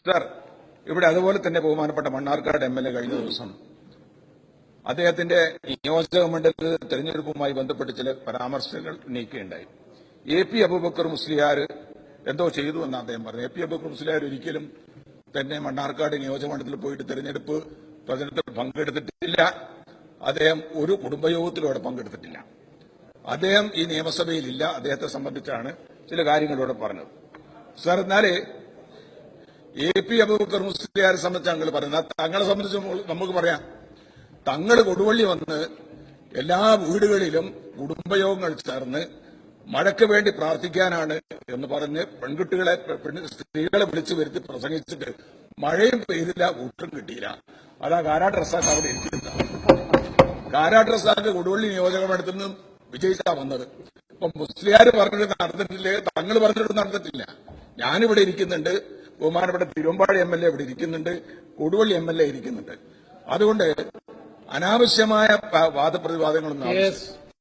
Sir, ഇവിടെ അതുപോലെ തന്നെ ബഹുമാനപ്പെട്ട മണ്ണാർക്കാട് എംഎൽഎ കഴിഞ്ഞ ദിവസം അദ്ദേഹത്തിന്റെ നിയോജക മണ്ഡല തെരഞ്ഞെടുപ്പുമായി ബന്ധപ്പെട്ട് ചില പരാമർശങ്ങൾ ഉന്നയിക്കുകയുണ്ടായി. എ.പി. അബൂബക്കർ മുസ്ലിയാർ എന്തോ ചെയ്തു എന്നാണ് അദ്ദേഹം പറഞ്ഞത്. എ.പി. അബൂബക്കർ മുസ്ലിയാർ ഒരിക്കലും തന്നെ മണ്ണാർക്കാട് നിയോജക മണ്ഡലത്തിൽ പോയിട്ട് തെരഞ്ഞെടുപ്പ് പ്രചരണത്തിൽ പങ്കെടുത്തിട്ടില്ല. അദ്ദേഹം ഒരു കുടുംബയോഗത്തിലൂടെ പങ്കെടുത്തിട്ടില്ല. അദ്ദേഹം ഈ നിയമസഭയിലില്ല. അദ്ദേഹത്തെ സംബന്ധിച്ചാണ് ചില കാര്യങ്ങളിലൂടെ പറഞ്ഞത്. സർ, എന്നാല് എ.പി. അബൂബക്കർ മുസ്ലിയാരെ സംബന്ധിച്ച് ഞങ്ങൾ പറയുന്നത്, തങ്ങളെ സംബന്ധിച്ച് നമുക്ക് പറയാം. തങ്ങൾ കൊടുവള്ളി വന്ന് എല്ലാ വീടുകളിലും കുടുംബയോഗങ്ങൾ ചേർന്ന് മഴയ്ക്ക് വേണ്ടി പ്രാർത്ഥിക്കാനാണ് എന്ന് പറഞ്ഞ് സ്ത്രീകളെ വിളിച്ചു വരുത്തി പ്രസംഗിച്ചിട്ട് മഴയും പെയ്തില്ല, ഊട്ടും കിട്ടിയില്ല. അതാ കാരാട്ട് റസാഖ് അവിടെ ഇരിക്കുന്നത്. കാരാട്ട് റസാഖ് കൊടുവള്ളി നിയോജക മണ്ഡലത്തിൽ നിന്നും വിജയിച്ചാ വന്നത്. ഇപ്പൊ മുസ്ലിയാർ പറഞ്ഞിട്ട് നടന്നിട്ടില്ലേ, തങ്ങൾ പറഞ്ഞിട്ട് നടന്നിട്ടില്ല. ഞാനിവിടെ ഇരിക്കുന്നുണ്ട്, ബഹുമാനപ്പെട്ട തിരുവമ്പാടി എംഎൽഎ ഇവിടെ ഇരിക്കുന്നുണ്ട്, കൊടുവള്ളി എംഎൽഎ ഇരിക്കുന്നുണ്ട്. അതുകൊണ്ട് അനാവശ്യമായ വാദപ്രതിവാദങ്ങളൊന്നും